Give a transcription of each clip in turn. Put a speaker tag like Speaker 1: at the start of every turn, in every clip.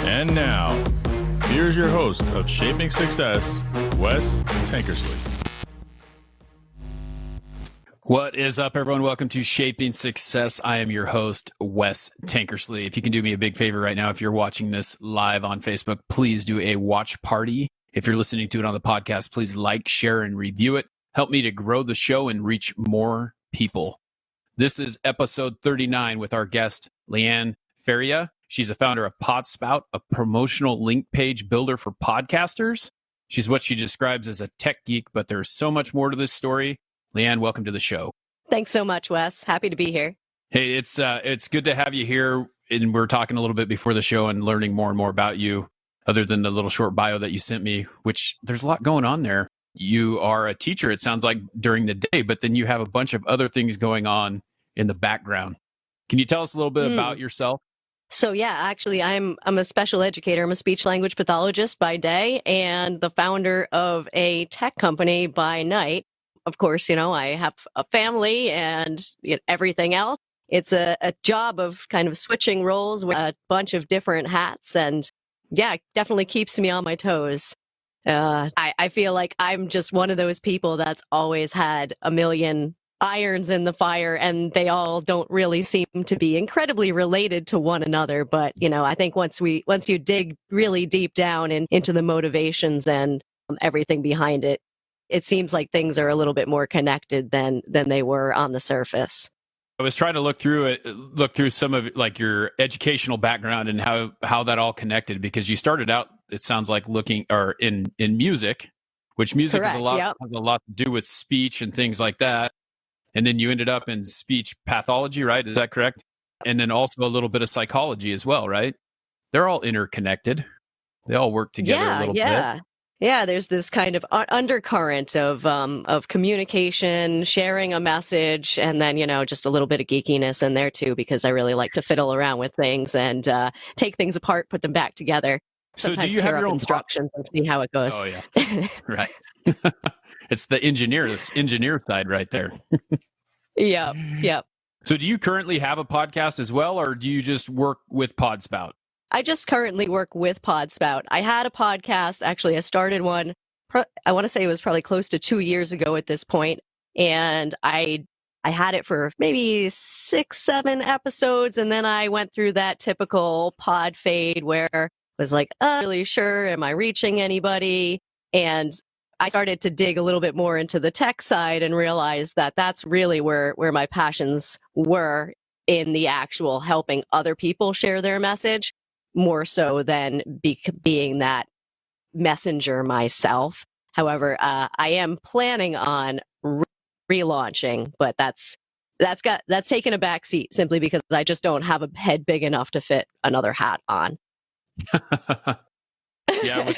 Speaker 1: And now, here's your host of Shaping Success, Wes Tankersley.
Speaker 2: What is up, everyone? Welcome to Shaping Success. I am your host, Wes Tankersley. If you can do me a big favor right now, if you're watching this live on Facebook, please do a watch party. If you're listening to it on the podcast, please like, share, and review it. Help me to grow the show and reach more people. This is episode 39 with our guest, Lee Ann Faria. She's a founder of PodSpout, a promotional link page builder for podcasters. She's what she describes as a tech geek, but there's so much more to this story. Lee Ann, welcome to the show.
Speaker 3: Thanks so much, Wes. Happy to be here.
Speaker 2: Hey, it's good to have you here. And we're talking a little bit before the show and learning more and more about you, other than the little short bio that you sent me, which there's a lot going on there. You are a teacher, it sounds like, during the day, but then you have a bunch of other things going on in the background. Can you tell us a little bit about yourself?
Speaker 3: So yeah, actually, I'm a special educator. I'm a speech language pathologist by day and the founder of a tech company by night. Of course, I have a family and everything else. It's a job of kind of switching roles with a bunch of different hats. And yeah, it definitely keeps me on my toes. I feel like I'm just one of those people that's always had a million irons in the fire, and they all don't really seem to be incredibly related to one another. But, I think once you dig really deep down into the motivations and everything behind it, it seems like things are a little bit more connected than they were on the surface.
Speaker 2: I was trying to look through some of like your educational background and how that all connected, because you started out, it sounds like, in music, which music
Speaker 3: Correct,
Speaker 2: has a lot to do with speech and things like that. And then you ended up in speech pathology, right? Is that correct? And then also a little bit of psychology as well, right? They're all interconnected. They all work together a little bit.
Speaker 3: Yeah, there's this kind of undercurrent of communication, sharing a message, and then, just a little bit of geekiness in there too, because I really like to fiddle around with things and take things apart, put them back together.
Speaker 2: So do you have your own
Speaker 3: instructions and see how it goes?
Speaker 2: Oh, yeah. Right. It's the engineer side right there.
Speaker 3: Yep.
Speaker 2: So do you currently have a podcast as well, or do you just work with PodSpout?
Speaker 3: I just currently work with PodSpout. I had a podcast. Actually, I started one, I want to say it was probably close to 2 years ago at this point. And I had it for maybe 6-7 episodes. And then I went through that typical pod fade where I was like, really sure, am I reaching anybody? And I started to dig a little bit more into the tech side and realized that that's really where my passions were, in the actual helping other people share their message, more so than being that messenger myself. However, I am planning on relaunching, but that's taken a back seat simply because I just don't have a head big enough to fit another hat on.
Speaker 2: Yeah,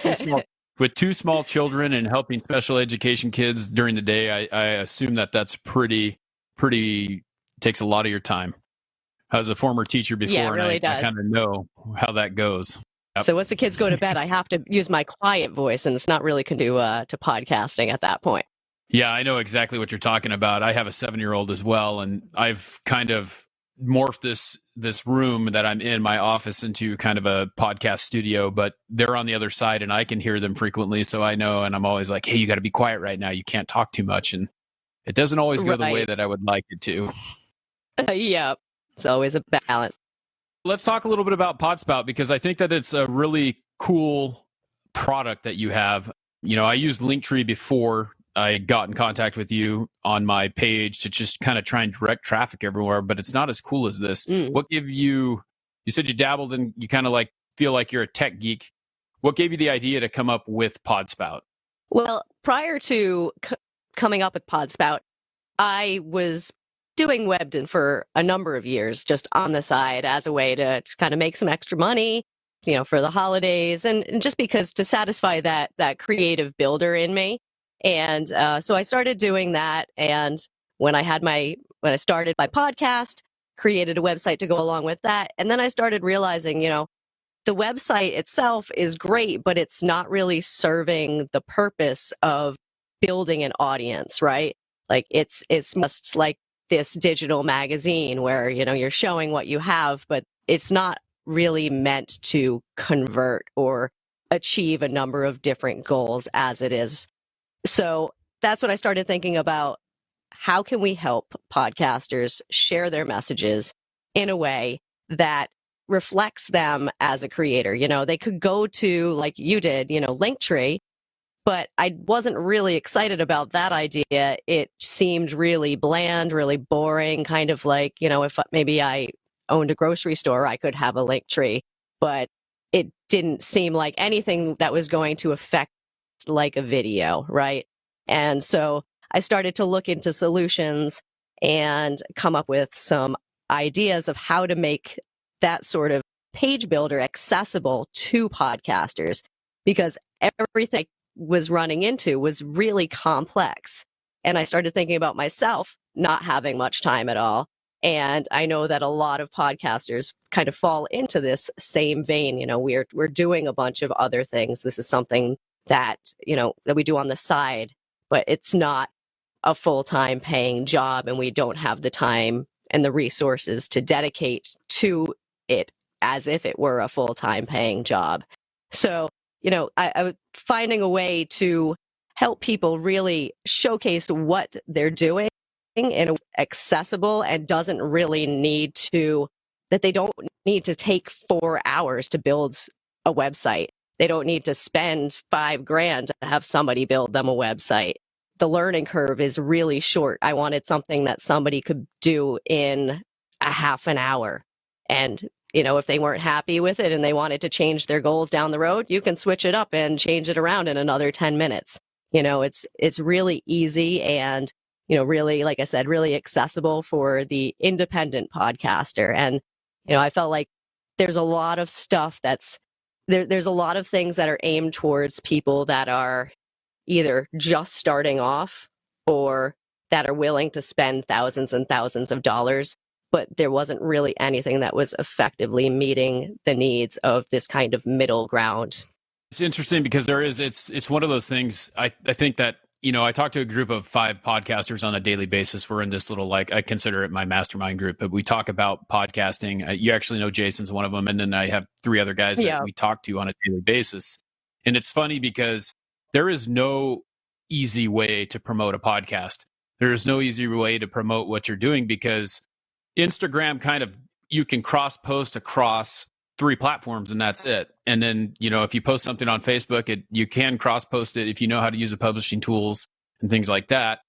Speaker 2: with two small children and helping special education kids during the day, I assume that's pretty takes a lot of your time. I was a former teacher before,
Speaker 3: yeah, it really
Speaker 2: and I kind of know how that goes. Yep.
Speaker 3: So once the kids go to bed, I have to use my quiet voice, and it's not really conducive to podcasting at that point.
Speaker 2: Yeah, I know exactly what you're talking about. I have a 7-year-old as well, and I've kind of morphed this room that I'm in, my office, into kind of a podcast studio, but they're on the other side and I can hear them frequently. So I know, and I'm always like, hey, you got to be quiet right now. You can't talk too much. And it doesn't always go the way that I would like it to.
Speaker 3: Yeah, it's always a balance.
Speaker 2: Let's talk a little bit about PodSpout, because I think that it's a really cool product that you have. I used Linktree before I got in contact with you on my page to just kind of try and direct traffic everywhere, but it's not as cool as this. What gave you said you dabbled and you kind of like feel like you're a tech geek. What gave you the idea to come up with PodSpout?
Speaker 3: Well, prior to coming up with PodSpout, I was doing Webden for a number of years, just on the side as a way to kind of make some extra money, for the holidays, and just because to satisfy that creative builder in me. And so I started doing that. And when I started my podcast, created a website to go along with that. And then I started realizing, the website itself is great, but it's not really serving the purpose of building an audience, right? Like it's just like this digital magazine where, you're showing what you have, but it's not really meant to convert or achieve a number of different goals as it is. So that's when I started thinking about how can we help podcasters share their messages in a way that reflects them as a creator. They could go to, like you did, Linktree, but I wasn't really excited about that idea. It seemed really bland, really boring, kind of like, if maybe I owned a grocery store, I could have a Linktree, but it didn't seem like anything that was going to affect like a video, right? And so I started to look into solutions and come up with some ideas of how to make that sort of page builder accessible to podcasters, because everything I was running into was really complex. And I started thinking about myself not having much time at all. And I know that a lot of podcasters kind of fall into this same vein. We're doing a bunch of other things. This is something that, that we do on the side, but it's not a full-time paying job, and we don't have the time and the resources to dedicate to it as if it were a full-time paying job. So, I was finding a way to help people really showcase what they're doing in accessible and doesn't really that they don't need to take 4 hours to build a website. They don't need to spend $5,000 to have somebody build them a website. The learning curve is really short. I wanted something that somebody could do in a half an hour. And, if they weren't happy with it and they wanted to change their goals down the road, you can switch it up and change it around in another 10 minutes. It's really easy and, really, like I said, really accessible for the independent podcaster. And, I felt like there's a lot of stuff there's a lot of things that are aimed towards people that are either just starting off or that are willing to spend thousands and thousands of dollars, but there wasn't really anything that was effectively meeting the needs of this kind of middle ground.
Speaker 2: It's interesting because it's one of those things. I think that, I talk to a group of 5 podcasters on a daily basis. We're in this little, I consider it my mastermind group, but we talk about podcasting. You actually know Jason's one of them. And then I have 3 other guys that we talk to on a daily basis. And it's funny because there is no easy way to promote a podcast. There is no easy way to promote what you're doing, because Instagram you can cross post across 3 platforms and that's it. And then, if you post something on Facebook, you can cross post it if you know how to use the publishing tools and things like that.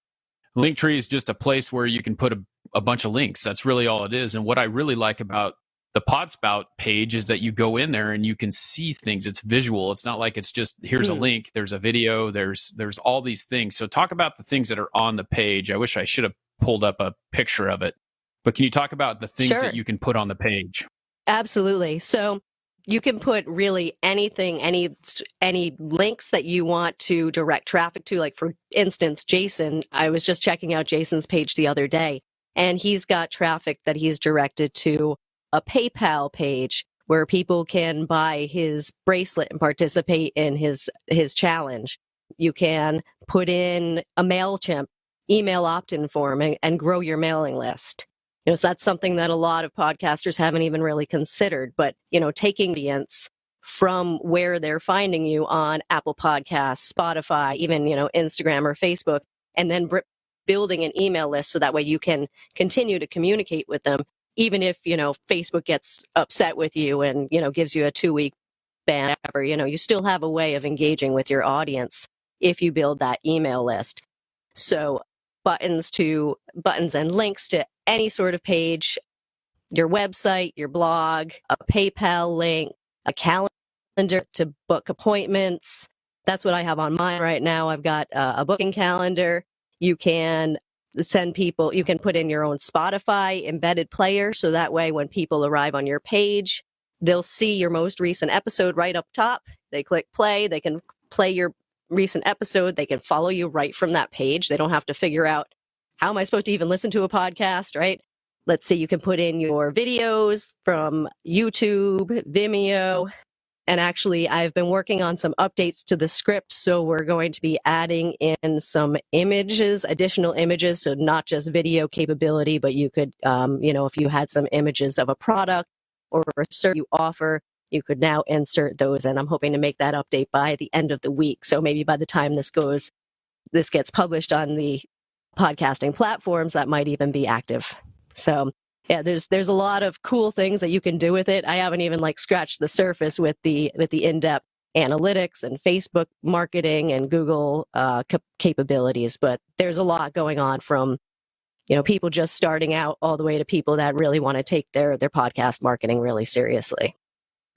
Speaker 2: Linktree is just a place where you can put a bunch of links. That's really all it is. And what I really like about the PodSpout page is that you go in there and you can see things. It's visual. It's not like it's just, here's a link, there's a video, there's all these things. So talk about the things that are on the page. I wish I should have pulled up a picture of it, but can you talk about the things that you can put on the page?
Speaker 3: Absolutely. So you can put really anything, any links that you want to direct traffic to. Like, for instance, Jason, I was just checking out Jason's page the other day, and he's got traffic that he's directed to a PayPal page where people can buy his bracelet and participate in his challenge. You can put in a MailChimp email opt-in form and grow your mailing list. So that's something that a lot of podcasters haven't even really considered. But, taking audience from where they're finding you on Apple Podcasts, Spotify, even, Instagram or Facebook, and then building an email list so that way you can continue to communicate with them, even if, Facebook gets upset with you and, gives you a 2-week ban, whatever, you still have a way of engaging with your audience if you build that email list. So buttons and links to any sort of page, your website, your blog, a PayPal link, a calendar to book appointments. That's what I have on mine right now. I've got a booking calendar. You can you can put in your own Spotify embedded player. So that way, when people arrive on your page, they'll see your most recent episode right up top. They click play. They can play your recent episode. They can follow you right from that page. They don't have to figure out, how am I supposed to even listen to a podcast, right? Let's see, you can put in your videos from YouTube, Vimeo. And actually, I've been working on some updates to the script. So we're going to be adding in some images, additional images. So not just video capability, but you could, if you had some images of a product or a service you offer, you could now insert those. And I'm hoping to make that update by the end of the week. So maybe by the time this gets published on the podcasting platforms, that might even be active. So yeah, there's a lot of cool things that you can do with it. I haven't even scratched the surface with the in-depth analytics and Facebook marketing and Google capabilities, but there's a lot going on from people just starting out all the way to people that really want to take their podcast marketing really seriously.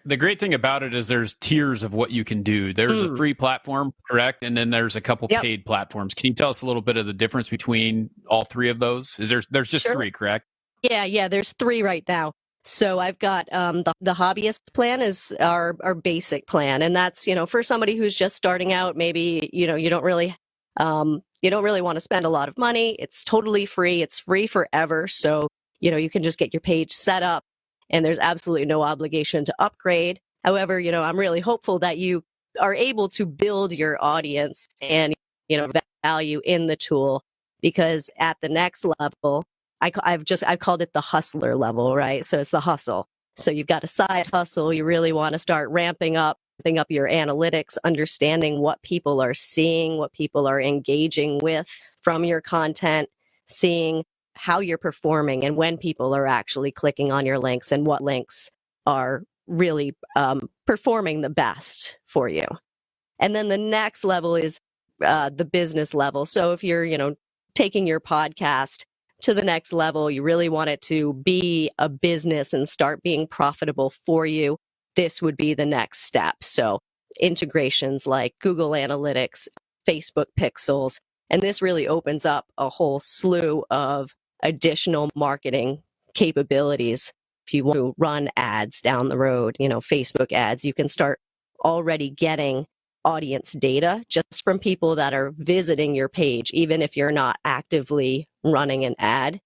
Speaker 2: The great thing about it is there's tiers of what you can do. There's a free platform, correct? And then there's a couple paid platforms. Can you tell us a little bit of the difference between all three of those? There's just three, correct?
Speaker 3: Yeah, there's three right now. So I've got the hobbyist plan is our basic plan, and that's for somebody who's just starting out. Maybe you don't really want to spend a lot of money. It's totally free. It's free forever. So you can just get your page set up, and there's absolutely no obligation to upgrade. However, I'm really hopeful that you are able to build your audience and value in the tool, because at the next level, I've called it the hustler level, right? So it's the hustle. So you've got a side hustle. You really want to start ramping up your analytics, understanding what people are seeing, what people are engaging with from your content, seeing how you're performing and when people are actually clicking on your links and what links are really performing the best for you. And then the next level is the business level. So if you're, taking your podcast to the next level, you really want it to be a business and start being profitable for you, this would be the next step. So integrations like Google Analytics, Facebook Pixels, and this really opens up a whole slew of additional marketing capabilities. If you want to run ads down the road, Facebook ads, you can start already getting audience data just from people that are visiting your page. Even if you're not actively running an ad,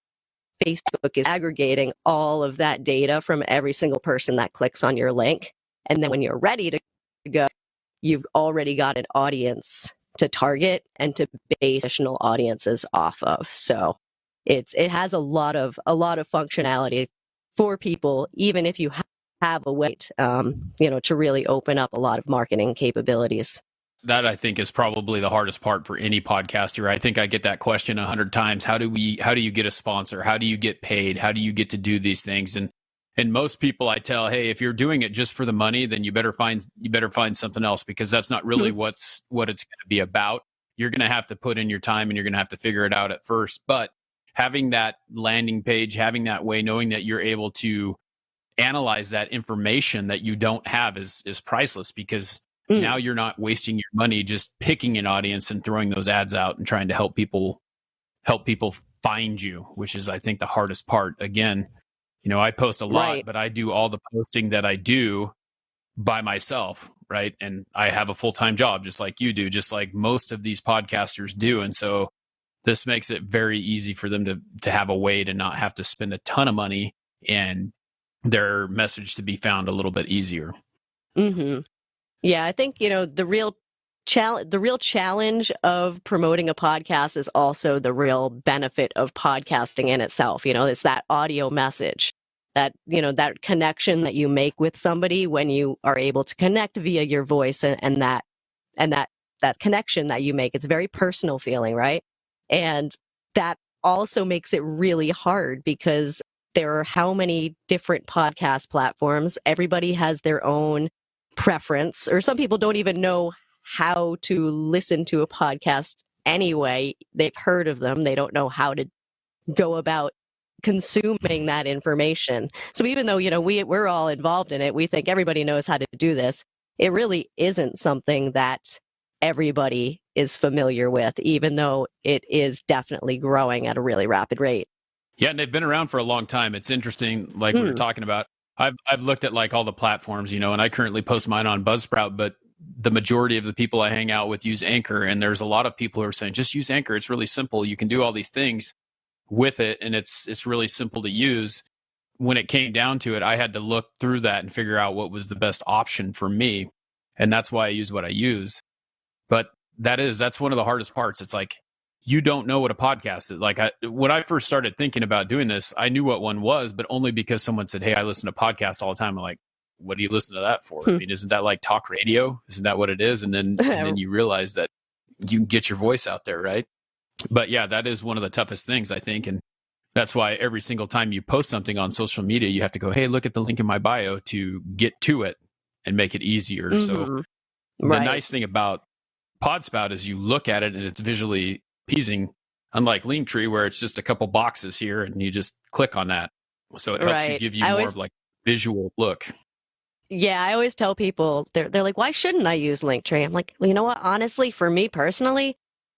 Speaker 3: Facebook is aggregating all of that data from every single person that clicks on your link. And then when you're ready to go, you've already got an audience to target and to base additional audiences off of. So it has a lot of functionality for people, even if you have a way to really open up a lot of marketing capabilities.
Speaker 2: That, I think, is probably the hardest part for any podcaster. I think I get that question 100 times. How do you get a sponsor? How do you get paid? How do you get to do these things? And most people I tell, hey, if you're doing it just for the money, then you better find something else, because that's not really what it's going to be about. You're going to have to put in your time and you're going to have to figure it out at first. But having that landing page, having that way, knowing that you're able to analyze that information that you don't have is priceless, because now you're not wasting your money just picking an audience and throwing those ads out and trying to help people find you, which is, I think, the hardest part. Again, I post a lot, but I do all the posting that I do by myself, right? And I have a full-time job just like you do, just like most of these podcasters do. And so this makes it very easy for them to have a way to not have to spend a ton of money and their message to be found a little bit easier.
Speaker 3: Mm-hmm. Yeah, I think, the real challenge of promoting a podcast is also the real benefit of podcasting in itself. It's that audio message, that connection that you make with somebody when you are able to connect via your voice, and that connection that you make. It's very personal feeling, right? And that also makes it really hard, because there are how many different podcast platforms. Everybody has their own preference, or some people don't even know how to listen to a podcast anyway. They've heard of them. They don't know how to go about consuming that information. So even though, we're all involved in it, we think everybody knows how to do this. It really isn't something that everybody is familiar with, even though it is definitely growing at a really rapid rate.
Speaker 2: Yeah, and they've been around for a long time. It's interesting, like we were talking about. I've looked at all the platforms, and I currently post mine on Buzzsprout, but the majority of the people I hang out with use Anchor, and there's a lot of people who are saying, just use Anchor. It's really simple. You can do all these things with it, and it's really simple to use. When it came down to it, I had to look through that and figure out what was the best option for me, and that's why I use what I use. But that's one of the hardest parts. It's like, you don't know what a podcast is. Like when I first started thinking about doing this, I knew what one was, but only because someone said, "Hey, I listen to podcasts all the time." I'm like, what do you listen to that for? I mean, isn't that like talk radio? Isn't that what it is? And then you realize that you can get your voice out there, right? But yeah, that is one of the toughest things, I think. And that's why every single time you post something on social media, you have to go, "Hey, look at the link in my bio," to get to it and make it easier.
Speaker 3: Mm-hmm.
Speaker 2: So the nice thing about PodSpout is you look at it and it's visually pleasing, unlike Linktree, where it's just a couple boxes here and you just click on that. So it helps you give you more of like visual look.
Speaker 3: Yeah, I always tell people, they're like, why shouldn't I use Linktree? I'm like, well, you know what? Honestly, for me personally,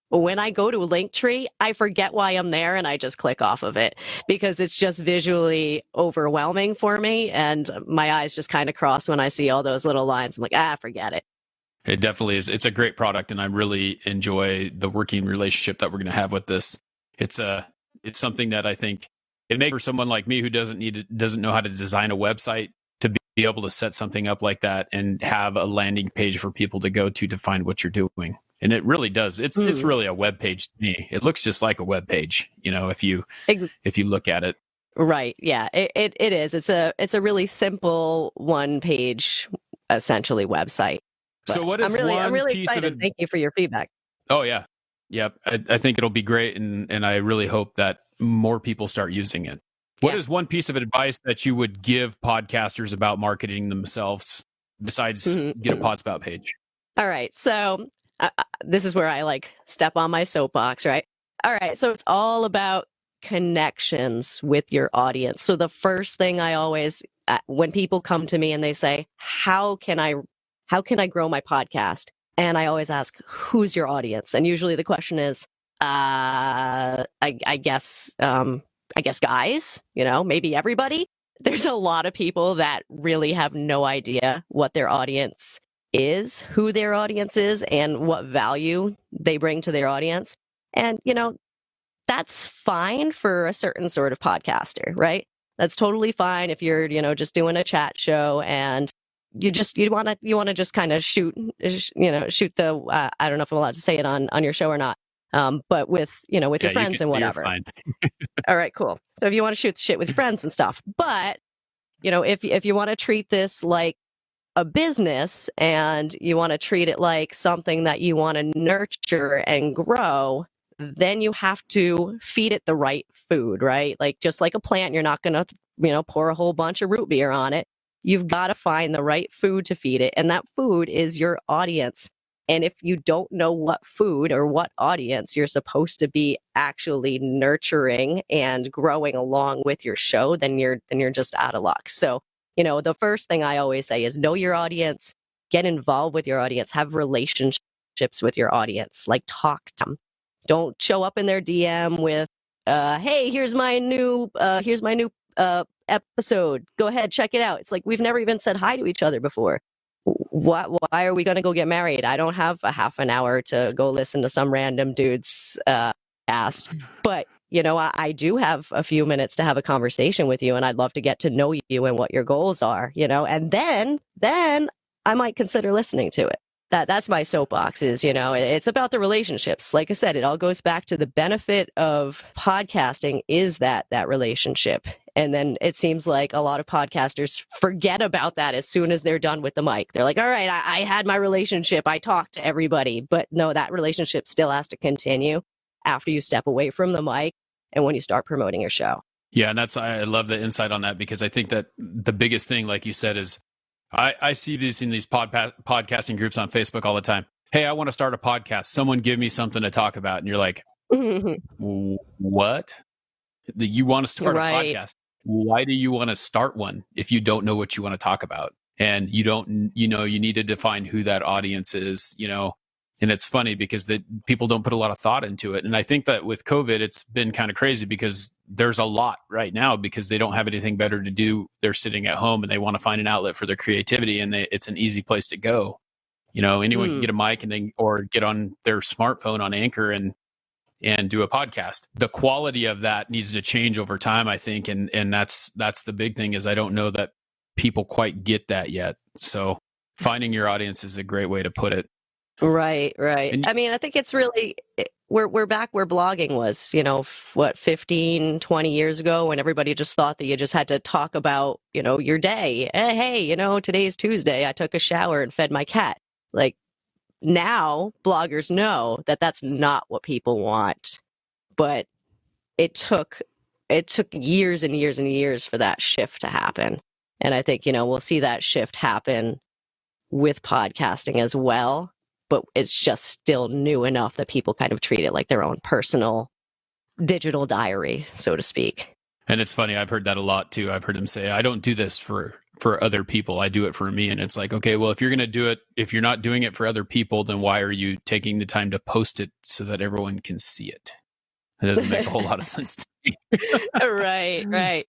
Speaker 3: when I go to Linktree, I forget why I'm there and I just click off of it because it's just visually overwhelming for me. And my eyes just kind of cross when I see all those little lines. I'm like, forget it.
Speaker 2: It definitely is. It's a great product, and I really enjoy the working relationship that we're going to have with this. It's something that I think it makes for someone like me who doesn't know how to design a website to be able to set something up like that and have a landing page for people to go to find what you're doing. And it really does. It's really a web page to me. It looks just like a web page, if you look at it.
Speaker 3: Right. Yeah. It is. It's a really simple one page, essentially, website. But
Speaker 2: so what is
Speaker 3: I'm really excited. Thank you for your feedback.
Speaker 2: Oh yeah. Yep. I think it'll be great. And I really hope that more people start using it. What is one piece of advice that you would give podcasters about marketing themselves besides get a PodSpout page?
Speaker 3: All right. So this is where I step on my soapbox, right? All right. So it's all about connections with your audience. So the first thing I always, when people come to me and they say, how can I grow my podcast? And I always ask, who's your audience? And usually the question is, I guess guys, maybe everybody. There's a lot of people that really have no idea what their audience is, who their audience is, and what value they bring to their audience. And, that's fine for a certain sort of podcaster, right? That's totally fine if you're, just doing a chat show and you want to just kind of shoot the, I don't know if I'm allowed to say it on your show or not. But with your friends and whatever. All right, cool. So if you want to shoot the shit with your friends and stuff, but if you want to treat this like a business and you want to treat it like something that you want to nurture and grow, then you have to feed it the right food, right? Like just like a plant, you're not going to pour a whole bunch of root beer on it. You've got to find the right food to feed it, and that food is your audience. And if you don't know what food or what audience you're supposed to be actually nurturing and growing along with your show, then you're just out of luck. So, the first thing I always say is know your audience, get involved with your audience, have relationships with your audience, talk to them. Don't show up in their DM with, hey, here's my new episode. Go ahead, check it out. It's like we've never even said hi to each other before. Why are we going to go get married? I don't have a half an hour to go listen to some random dude's cast. But, I do have a few minutes to have a conversation with you, and I'd love to get to know you and what your goals are, and then I might consider listening to it. That's my soapbox is, it's about the relationships. Like I said, it all goes back to the benefit of podcasting is that relationship. And then it seems like a lot of podcasters forget about that as soon as they're done with the mic. They're like, all right, I had my relationship. I talked to everybody. But no, that relationship still has to continue after you step away from the mic and when you start promoting your show.
Speaker 2: Yeah, and I love the insight on that because I think that the biggest thing, like you said, is I see these in these podcasting groups on Facebook all the time. Hey, I want to start a podcast. Someone give me something to talk about. And you're like, what? You want to start a podcast? Why do you want to start one if you don't know what you want to talk about? And you don't, you need to define who that audience is, and it's funny because people don't put a lot of thought into it. And I think that with COVID, it's been kind of crazy because there's a lot right now because they don't have anything better to do. They're sitting at home and they want to find an outlet for their creativity, and it's an easy place to go. Anyone can get a mic or get on their smartphone on Anchor and do a podcast. The quality of that needs to change over time, I think. And that's the big thing is I don't know that people quite get that yet. So finding your audience is a great way to put it.
Speaker 3: Right. And, I mean, I think it's really we're back where blogging was, 15, 20 years ago, when everybody just thought that you just had to talk about, your day. Hey, today's Tuesday. I took a shower and fed my cat. Like, now bloggers know that that's not what people want, but it took years and years and years for that shift to happen. And I think, we'll see that shift happen with podcasting as well, but it's just still new enough that people kind of treat it like their own personal digital diary, so to speak.
Speaker 2: And it's funny, I've heard that a lot too. I've heard them say, I don't do this for other people. I do it for me. And it's like, okay, well, if you're going to do it, if you're not doing it for other people, then why are you taking the time to post it so that everyone can see it? It doesn't make a whole lot of sense to me.
Speaker 3: Right.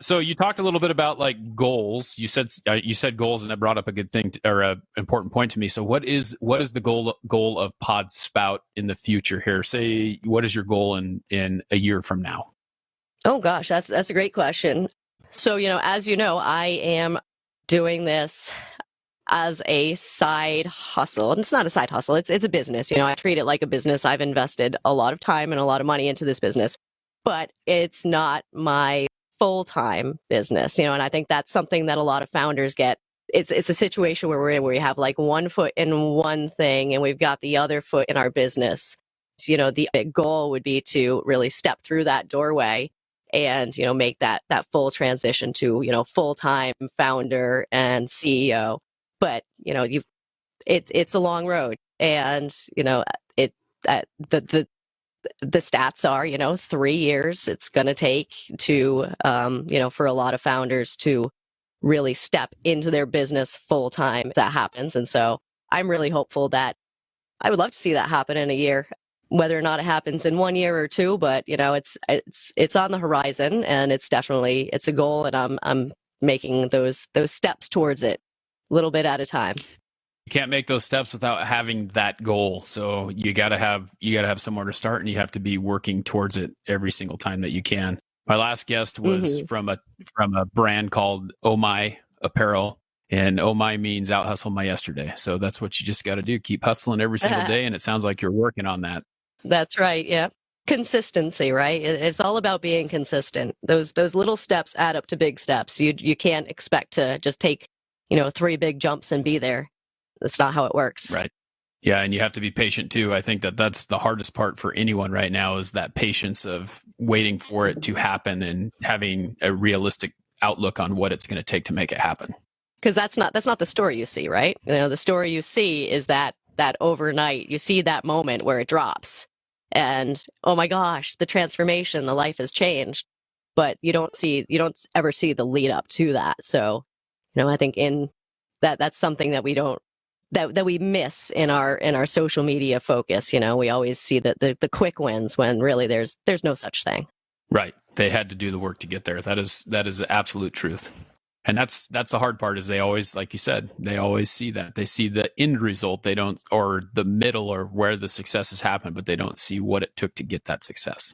Speaker 2: So you talked a little bit about like goals. You said goals, and that brought up a good thing or an important point to me. So what is the goal of PodSpout in the future here? Say, what is your goal in a year from now?
Speaker 3: Oh gosh, that's a great question. So, as you know, I am doing this as a side hustle. And it's not a side hustle. It's a business. I treat it like a business. I've invested a lot of time and a lot of money into this business, but it's not my full-time business, and I think that's something that a lot of founders get. It's a situation where we're in, where we have like one foot in one thing and we've got the other foot in our business. So, the big goal would be to really step through that doorway and, make that full transition to, full-time founder and CEO. But, it's a long road, and, the stats are, 3 years it's going to take to, for a lot of founders to really step into their business full time. That happens. And so I'm really hopeful that I would love to see that happen in a year, whether or not it happens in 1 year or two, but it's on the horizon, and it's a goal, and I'm making those steps towards it a little bit at a time.
Speaker 2: You can't make those steps without having that goal. So you gotta have somewhere to start, and you have to be working towards it every single time that you can. My last guest was from a brand called Oh My Apparel, and Oh My means out hustle my yesterday. So that's what you just got to do. Keep hustling every single day. And it sounds like you're working on that.
Speaker 3: That's right. Yeah. Consistency, right? It's all about being consistent. Those little steps add up to big steps. You can't expect to just take, 3 big jumps and be there. That's not how it works.
Speaker 2: Right. Yeah. And you have to be patient too. I think that's the hardest part for anyone right now, is that patience of waiting for it to happen and having a realistic outlook on what it's going to take to make it happen.
Speaker 3: Because that's not the story you see, right? The story you see is that overnight, you see that moment where it drops, and oh my gosh, the transformation, the life has changed. But you don't ever see the lead up to that. So, I think that's something that we miss in our social media focus. We always see the quick wins, when really there's no such thing.
Speaker 2: Right. They had to do the work to get there. That is the absolute truth. And that's the hard part, is they always, like you said, they always see that. They see the end result. They don't, or the middle, or where the success has happened, but they don't see what it took to get that success.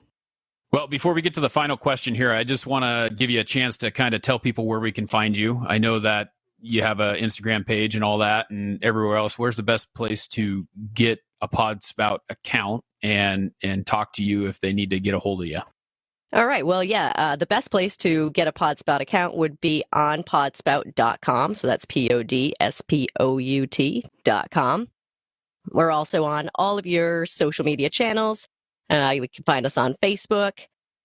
Speaker 2: Well, before we get to the final question here, I just want to give you a chance to kind of tell people where we can find you. I know that you have an Instagram page and all that, and everywhere else. Where's the best place to get a PodSpout account and talk to you if they need to get a hold of you?
Speaker 3: All right. Well, yeah, the best place to get a PodSpout account would be on podspout.com. So that's PodSpout.com. We're also on all of your social media channels. You can find us on Facebook,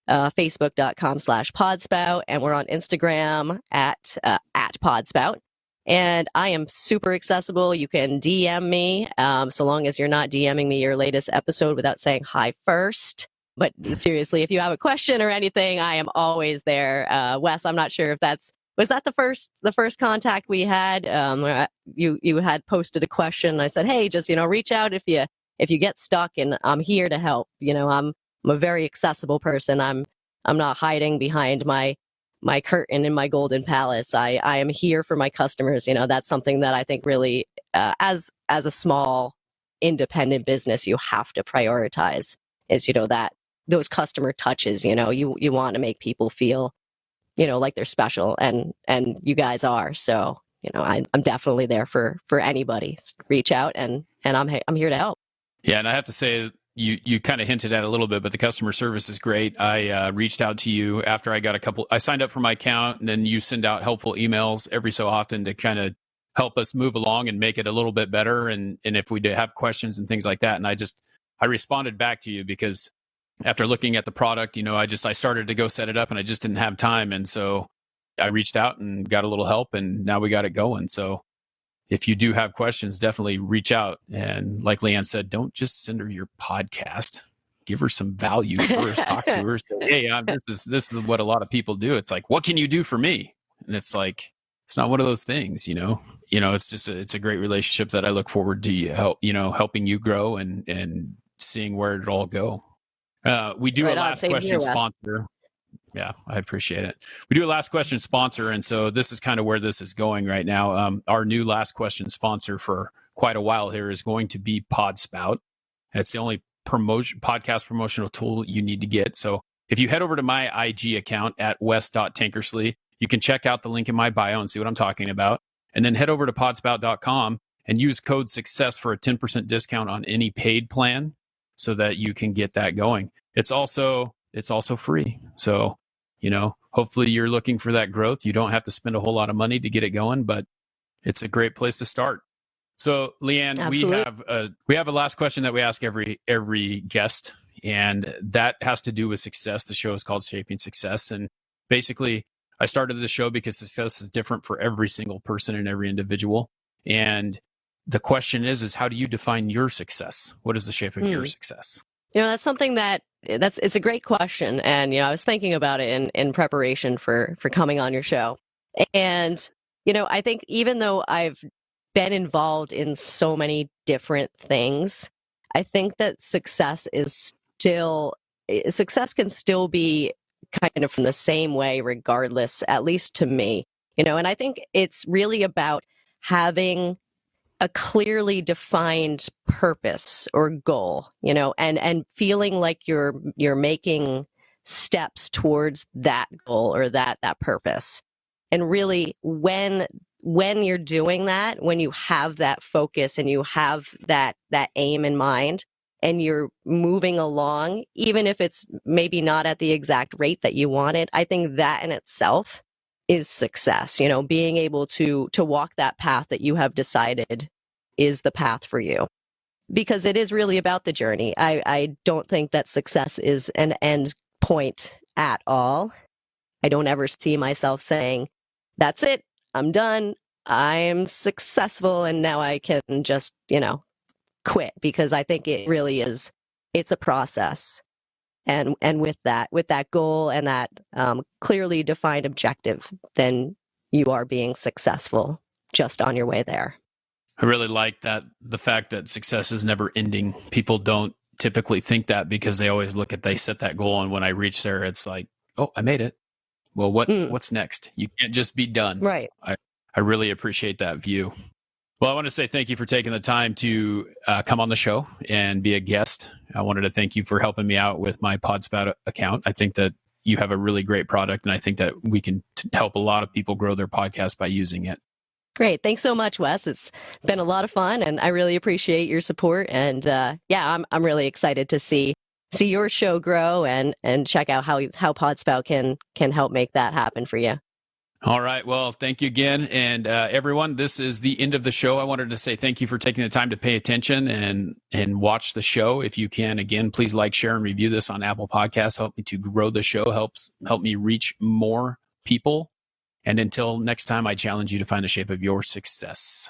Speaker 3: facebook.com/PodSpout. And we're on Instagram at PodSpout. And I am super accessible. You can DM me, so long as you're not DMing me your latest episode without saying hi first. But seriously, if you have a question or anything, I am always there. Wes, I'm not sure if was that the first contact we had? You had posted a question. I said, hey, just, reach out if you get stuck, and I'm here to help. I'm a very accessible person. I'm not hiding behind my curtain in my golden palace. I am here for my customers. That's something that I think really, as a small independent business, you have to prioritize, is, that those customer touches. You want to make people feel, like they're special, and you guys are. So, I'm definitely there for anybody. Reach out, and I'm here to help.
Speaker 2: Yeah, and I have to say, you kind of hinted at it a little bit, but the customer service is great. I reached out to you after I signed up for my account, and then you send out helpful emails every so often to kind of help us move along and make it a little bit better. And if we do have questions and things like that. And I responded back to you because after looking at the product, I started to go set it up and I just didn't have time. And so I reached out and got a little help, and now we got it going. So if you do have questions, definitely reach out. And like Lee Ann said, don't just send her your podcast. Give her some value first. Talk to her. Say, hey, this is what a lot of people do. It's like, what can you do for me? And it's like, it's not one of those things, It's just it's a great relationship that I look forward to helping you grow and seeing where it all go. We do a last question sponsor. Yeah, I appreciate it. We do a last question sponsor. And so this is kind of where this is going right now. Our new last question sponsor for quite a while here is going to be PodSpout. It's the only podcast promotional tool you need to get. So if you head over to my IG account at wes.tankersley, you can check out the link in my bio and see what I'm talking about. And then head over to podspout.com and use code SUCCESS for a 10% discount on any paid plan so that you can get that going. It's also free. So, hopefully you're looking for that growth. You don't have to spend a whole lot of money to get it going, but it's a great place to start. So, Lee Ann, we have a last question that we ask every guest, and that has to do with success. The show is called Shaping Success. And basically, I started the show because success is different for every single person and every individual. And the question is how do you define your success? What is the shape of your success? That's
Speaker 3: something it's a great question. And, I was thinking about it in preparation for coming on your show. And, I think even though I've been involved in so many different things, I think that success can still be kind of from the same way regardless, at least to me, and I think it's really about having a clearly defined purpose or goal, and feeling like you're making steps towards that goal or that purpose. And really when you're doing that, when you have that focus and you have that aim in mind and you're moving along, even if it's maybe not at the exact rate that you wanted, I think that in itself is success. Being able to walk that path that you have decided is the path for you, because it is really about the journey. I don't think that success is an end point at all. I don't ever see myself saying, that's it, I'm done, I'm successful, and now I can just, quit, because I think it really is, it's a process. And with that goal and that clearly defined objective, then you are being successful just on your way there.
Speaker 2: I really like that, the fact that success is never ending. People don't typically think that because they always they set that goal, and when I reach there, it's like, oh, I made it. Well, what's next? You can't just be done.
Speaker 3: Right.
Speaker 2: I really appreciate that view. Well, I want to say thank you for taking the time to come on the show and be a guest. I wanted to thank you for helping me out with my PodSpout account. I think that you have a really great product, and I think that we can help a lot of people grow their podcast by using it.
Speaker 3: Great. Thanks so much, Wes. It's been a lot of fun, and I really appreciate your support. And I'm really excited to see your show grow and check out how PodSpout can help make that happen for you.
Speaker 2: All right. Well, thank you again. And everyone, this is the end of the show. I wanted to say thank you for taking the time to pay attention and watch the show. If you can, again, please like, share, and review this on Apple Podcasts. Help me to grow the show, help me reach more people. And until next time, I challenge you to find the shape of your success.